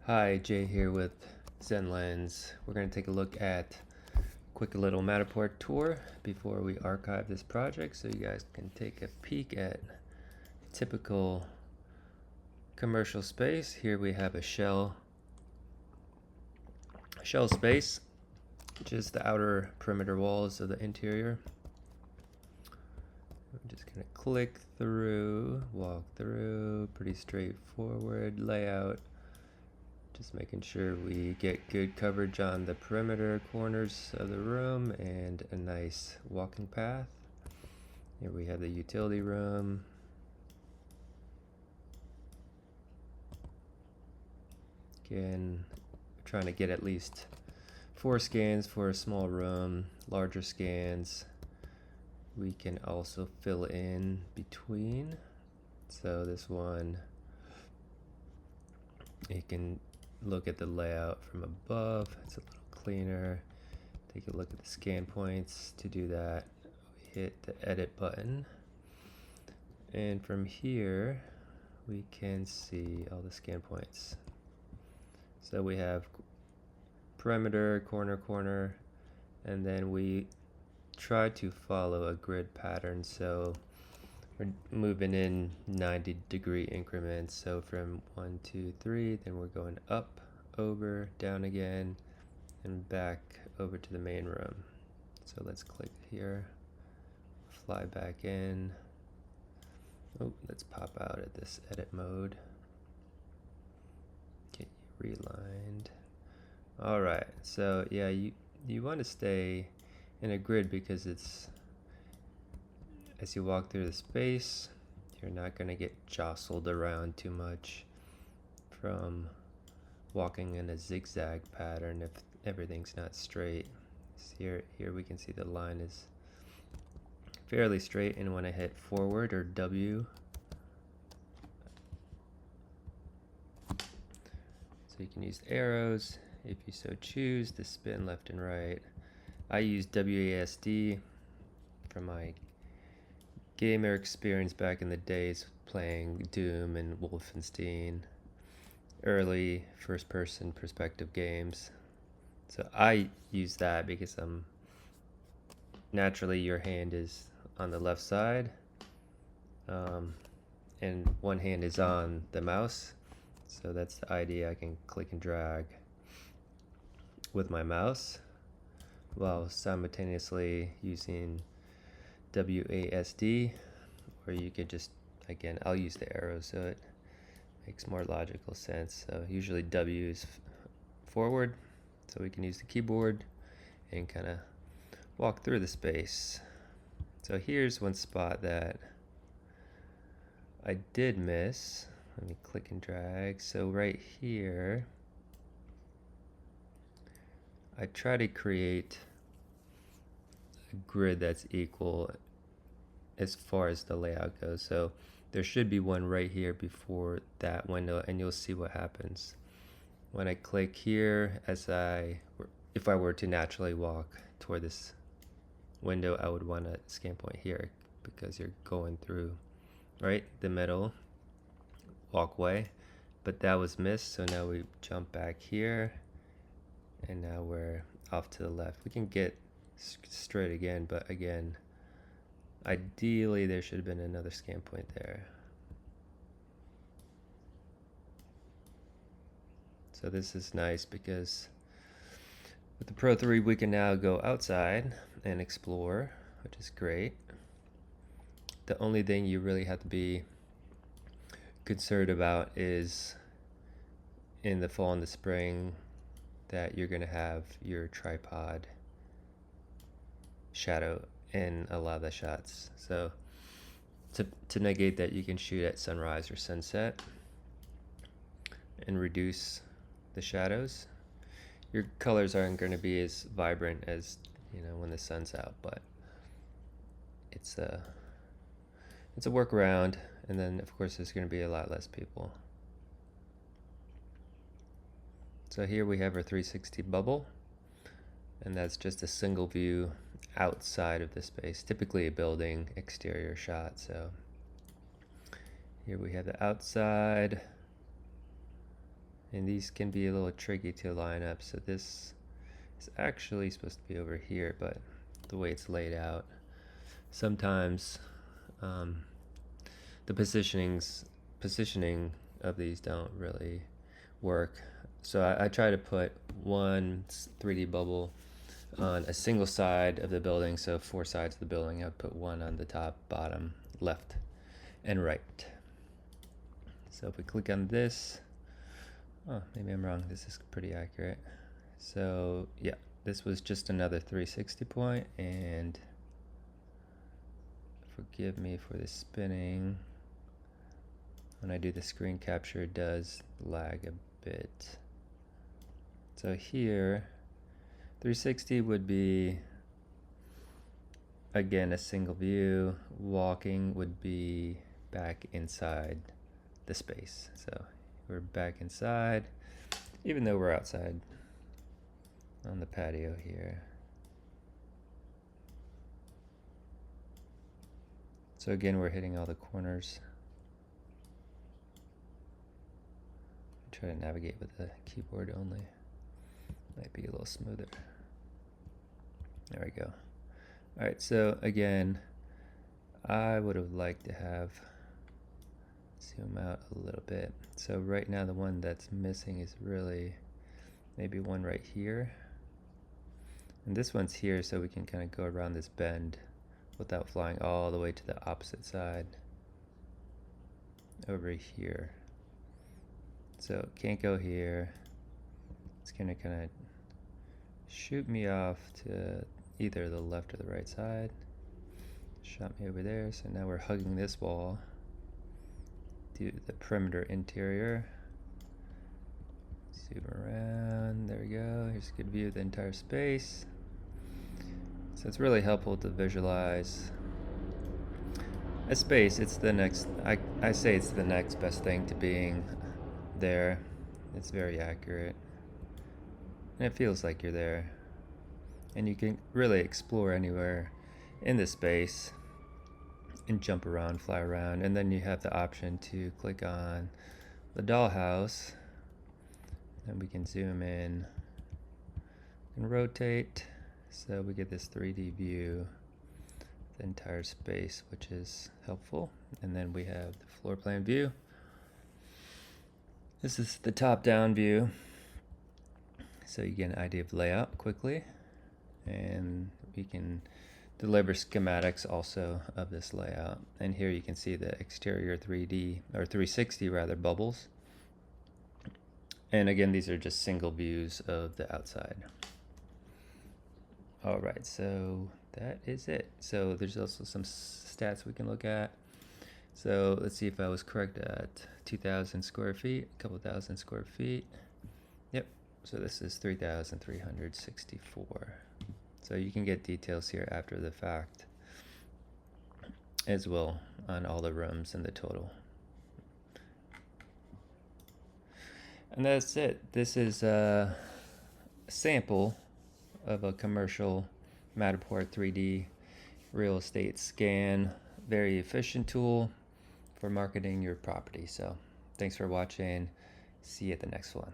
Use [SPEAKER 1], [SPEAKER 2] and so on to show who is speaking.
[SPEAKER 1] Hi, Jay here with Zen Lens. We're going to take a look at a quick little Matterport tour before we archive this project so you guys can take a peek at typical commercial space. Here we have a shell space, which is the outer perimeter walls of the interior. I'm just going to click through, walk through, pretty straightforward layout. Just making sure we get good coverage on the perimeter corners of the room and a nice walking path. Here we have the utility room. Again, trying to get at least 4 scans for a small room. Larger scans we can also fill in between. So this one, you can look at the layout from above. It's a little cleaner. Take a look at the scan points. To do that, we hit the edit button, and from here we can see all the scan points. So we have perimeter, corner, and then we try to follow a grid pattern. So we're moving in 90-degree increments. So from 1, 2, 3, then we're going up, over, down again, and back over to the main room. So let's click here, fly back in. Oh, let's pop out of this edit mode. Get you relined. All right, so yeah, you want to stay in a grid because it's, as you walk through the space, you're not going to get jostled around too much from walking in a zigzag pattern if everything's not straight. So here we can see the line is fairly straight, and when I hit forward or W, so you can use arrows if you so choose to spin left and right. I use WASD from my gamer experience back in the days playing Doom and Wolfenstein, early first-person perspective games. So I use that because naturally your hand is on the left side, and one hand is on the mouse. So that's the idea. I can click and drag with my mouse while simultaneously using WASD, or you could just, again, I'll use the arrow so it makes more logical sense. So usually W is forward, so we can use the keyboard and kind of walk through the space. So here's one spot that I did miss. Let me click and drag. So right here, I try to create a grid that's equal as far as the layout goes. So there should be one right here before that window, and you'll see what happens when I click here. If I were to naturally walk toward this window, I would want a scan point here because you're going through right the middle walkway, but that was missed. So now we jump back here, and now we're off to the left. We can get straight again, but again, ideally there should have been another scan point there. So this is nice because with the Pro 3 we can now go outside and explore, which is great. The only thing you really have to be concerned about is in the fall and the spring that you're going to have your tripod shadow in a lot of the shots. So to negate that, you can shoot at sunrise or sunset and reduce the shadows. Your colors aren't going to be as vibrant as, you know, when the sun's out, but it's a workaround. And then of course there's going to be a lot less people. So here we have our 360 bubble, and that's just a single view outside of the space, typically a building exterior shot. So here we have the outside, and these can be a little tricky to line up. So this is actually supposed to be over here, but the way it's laid out, sometimes the positioning of these don't really work. So I try to put one 3D bubble on a single side of the building. So 4 sides of the building, I would put one on the top, bottom, left, and right. So if we click on this, oh, maybe I'm wrong. This is pretty accurate. So yeah, this was just another 360 point, and forgive me for the spinning. When I do the screen capture, it does lag a bit. So here, 360 would be, again, a single view. Walking would be back inside the space. So we're back inside, even though we're outside on the patio here. So again, we're hitting all the corners. Try to navigate with the keyboard only. Might be a little smoother. There we go. All right, so again, I would have liked to have zoom out a little bit. So right now the one that's missing is really maybe one right here. And this one's here, so we can kind of go around this bend without flying all the way to the opposite side over here. So can't go here. It's gonna kind of shoot me off to either the left or the right side. Shot me over there, so now we're hugging this wall. Do the perimeter interior. Zoom around, there we go. Here's a good view of the entire space. So it's really helpful to visualize a space. It's the next, I say it's the next best thing to being there. It's very accurate. And it feels like you're there. And you can really explore anywhere in the space and jump around, fly around. And then you have the option to click on the dollhouse, and we can zoom in and rotate. So we get this 3D view of the entire space, which is helpful. And then we have the floor plan view. This is the top-down view. So you get an idea of layout quickly, and we can deliver schematics also of this layout. And here you can see the exterior 3D, or 360 rather, bubbles. And again, these are just single views of the outside. All right, so that is it. So there's also some stats we can look at. So let's see if I was correct at 2,000 square feet, a couple thousand square feet. Yep, so this is 3,364. So you can get details here after the fact as well on all the rooms and the total. And that's it. This is a sample of a commercial Matterport 3D real estate scan. Very efficient tool for marketing your property. So thanks for watching. See you at the next one.